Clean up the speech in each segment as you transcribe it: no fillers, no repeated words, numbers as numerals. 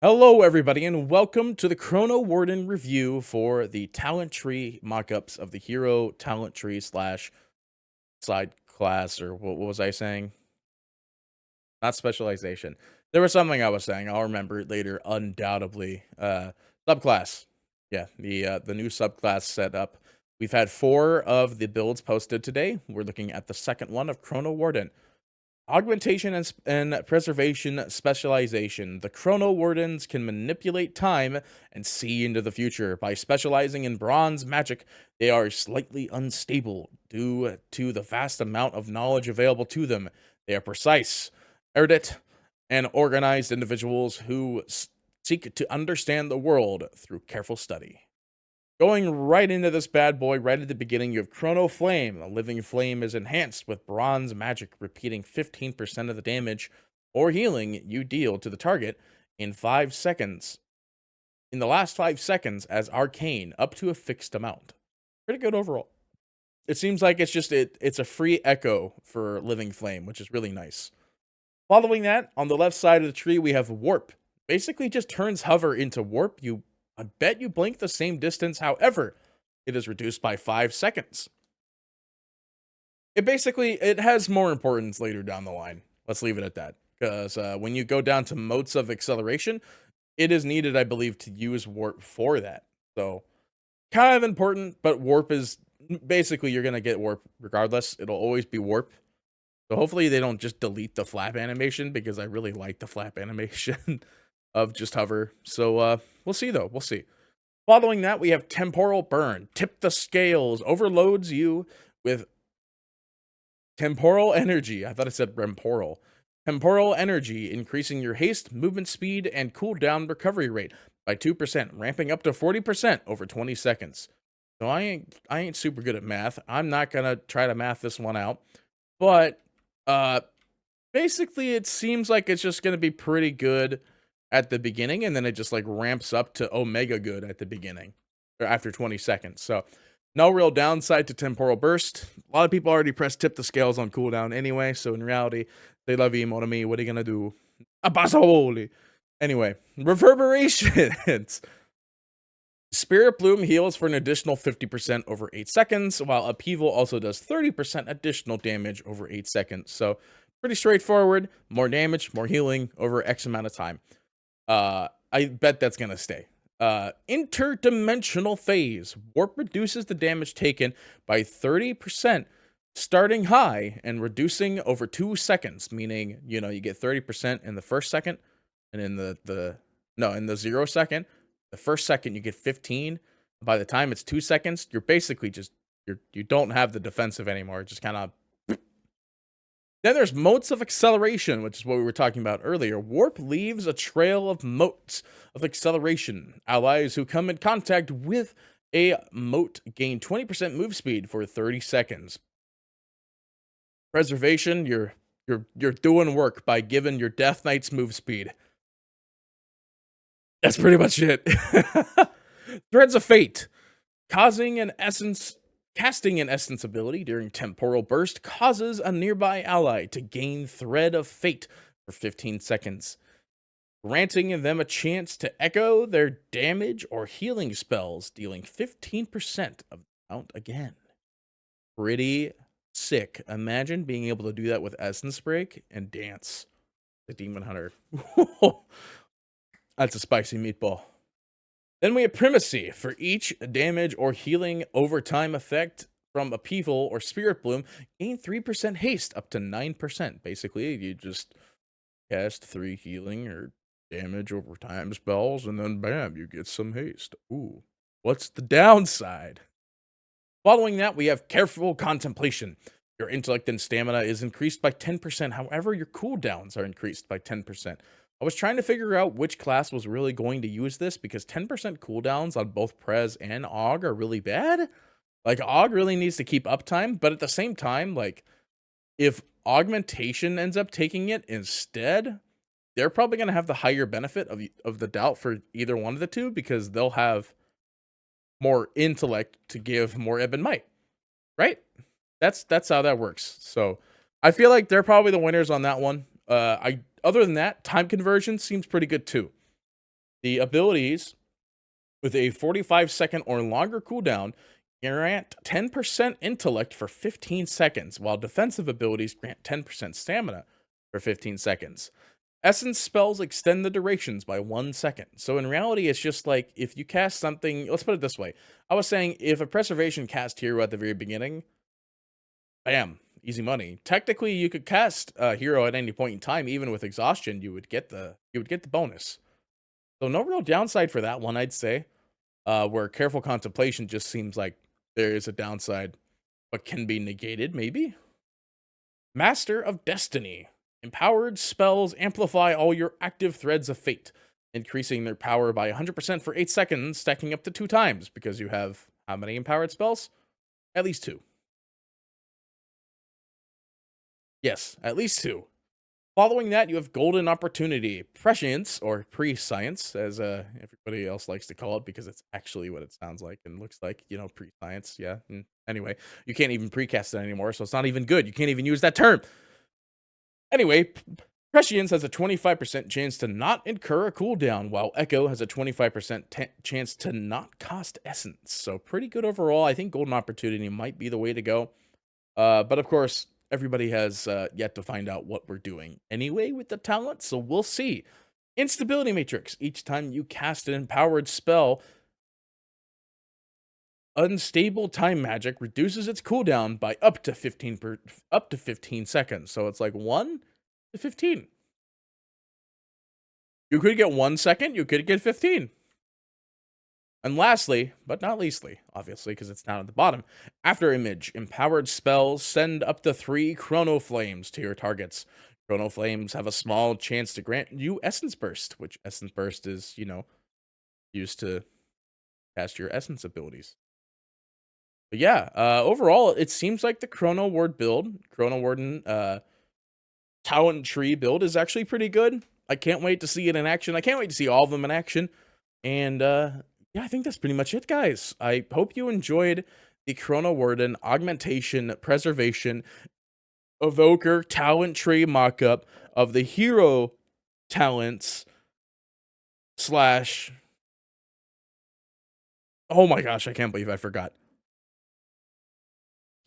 Hello, everybody, and welcome to the Chronowarden review for the talent tree mockups of the hero talent tree slash side class, or what was I saying? Not specialization. There was something I was saying. I'll remember it later, undoubtedly. Subclass. Yeah, the new subclass setup. We've had 4 of the builds posted today. We're looking at the second one of Chronowarden. Augmentation and preservation specialization. The Chrono Wardens can manipulate time and see into the future. By specializing in bronze magic, they are slightly unstable due to the vast amount of knowledge available to them. They are precise, erudite, and organized individuals who seek to understand the world through careful study. Going right into this bad boy, right at the beginning, you have Chrono Flame. A living flame is enhanced with bronze magic, repeating 15% of the damage or healing you deal to the target in 5 seconds. In the last 5 seconds, as arcane, up to a fixed amount. Pretty good overall. It seems like it's a free echo for Living Flame, which is really nice. Following that, on the left side of the tree, we have Warp. Basically just turns hover into warp. I bet you blink the same distance, however, it is reduced by 5 seconds. It has more importance later down the line. Let's leave it at that. Because when you go down to modes of acceleration, it is needed, I believe, to use warp for that. So, kind of important, but warp is basically you're going to get warp regardless. It'll always be warp. So hopefully they don't just delete the flap animation, because I really like the flap animation of just hover. So we'll see though. We'll see. Following that, we have Temporal Burn. Tip the scales. Overloads you with temporal energy. I thought I said temporal. Temporal energy, increasing your haste, movement speed, and cooldown recovery rate by 2%, ramping up to 40% over 20 seconds. So I ain't super good at math. I'm not gonna try to math this one out. But basically it seems like it's just gonna be pretty good at the beginning, and then it just like ramps up to omega good at the beginning or after 20 seconds. So no real downside to temporal burst. A lot of people already press tip the scales on cooldown anyway, so in reality, they love you, mon ami. What are you gonna do? Abasoli. Anyway, reverberations. Spirit Bloom heals for an additional 50% over 8 seconds, while Upheaval also does 30% additional damage over 8 seconds. So pretty straightforward. More damage, more healing over X amount of time. I bet that's gonna stay. Interdimensional phase. Warp reduces the damage taken by 30%, starting high and reducing over 2 seconds, meaning, you get 30% in the first second, and in in the 0 second, the first second you get 15. By the time it's 2 seconds, you're basically just, you don't have the defensive anymore. It just kind of. Then there's motes of acceleration, which is what we were talking about earlier. Warp leaves a trail of motes of acceleration. Allies who come in contact with a mote gain 20% move speed for 30 seconds. Preservation, you're doing work by giving your Death Knights move speed. That's pretty much it. Threads of Fate, casting an essence ability during temporal burst causes a nearby ally to gain Thread of Fate for 15 seconds, granting them a chance to echo their damage or healing spells, dealing 15% of the amount again. Pretty sick. Imagine being able to do that with Essence Break and dance the Demon Hunter. That's a spicy meatball. Then we have Primacy. For each damage or healing over time effect from Upheaval or Spirit Bloom, gain 3% haste up to 9%. Basically, you just cast 3 healing or damage over time spells, and then bam, you get some haste. Ooh, what's the downside? Following that, we have Careful Contemplation. Your intellect and stamina is increased by 10%. However, your cooldowns are increased by 10%. I was trying to figure out which class was really going to use this, because 10% cooldowns on both Prez and Aug are really bad. Like, Aug really needs to keep uptime, but at the same time, like, if Augmentation ends up taking it instead, they're probably going to have the higher benefit of the doubt for either one of the two, because they'll have more intellect to give more ebb and might, right? That's how that works. So I feel like they're probably the winners on that one. Other than that, time conversion seems pretty good too. The abilities with a 45-second or longer cooldown grant 10% intellect for 15 seconds, while defensive abilities grant 10% stamina for 15 seconds. Essence spells extend the durations by 1 second. So in reality, it's just like if you cast something, let's put it this way. I was saying if a preservation cast hero at the very beginning, bam, easy money. Technically, you could cast a hero at any point in time, even with exhaustion, you would get the bonus. So no real downside for that one, I'd say. Where careful contemplation just seems like there is a downside, but can be negated, maybe. Master of Destiny. Empowered spells amplify all your active threads of fate, increasing their power by 100% for 8 seconds, stacking up to 2 times, because you have how many empowered spells? At least 2. Yes, at least 2. Following that, you have Golden Opportunity, Prescience, or Pre-Science, as everybody else likes to call it, because it's actually what it sounds like and looks like, pre-science, yeah. Anyway, you can't even precast it anymore, so it's not even good. You can't even use that term. Anyway, Prescience has a 25% chance to not incur a cooldown, while Echo has a 25% chance to not cost essence. So pretty good overall. I think Golden Opportunity might be the way to go. But of course, everybody has yet to find out what we're doing anyway with the talent, so we'll see. Instability Matrix. Each time you cast an empowered spell, Unstable Time Magic reduces its cooldown by up to 15 seconds. So it's like 1 to 15. You could get 1 second, you could get 15. And lastly, but not leastly, obviously, because it's down at the bottom, After Image. Empowered spells send up to 3 Chrono Flames to your targets. Chrono Flames have a small chance to grant you Essence Burst, which Essence Burst is, used to cast your Essence abilities. But yeah, overall, it seems like the Chronowarden Talent Tree build is actually pretty good. I can't wait to see it in action. I can't wait to see all of them in action. And yeah, I think that's pretty much it, guys. I hope you enjoyed the Chronowarden Augmentation Preservation Evoker Talent Tree mockup of the hero talents slash. Oh my gosh, I can't believe I forgot.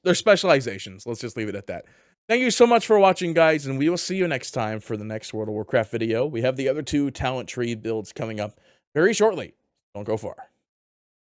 They're specializations. Let's just leave it at that. Thank you so much for watching, guys, and we will see you next time for the next World of Warcraft video. We have the other 2 talent tree builds coming up very shortly. Don't go far.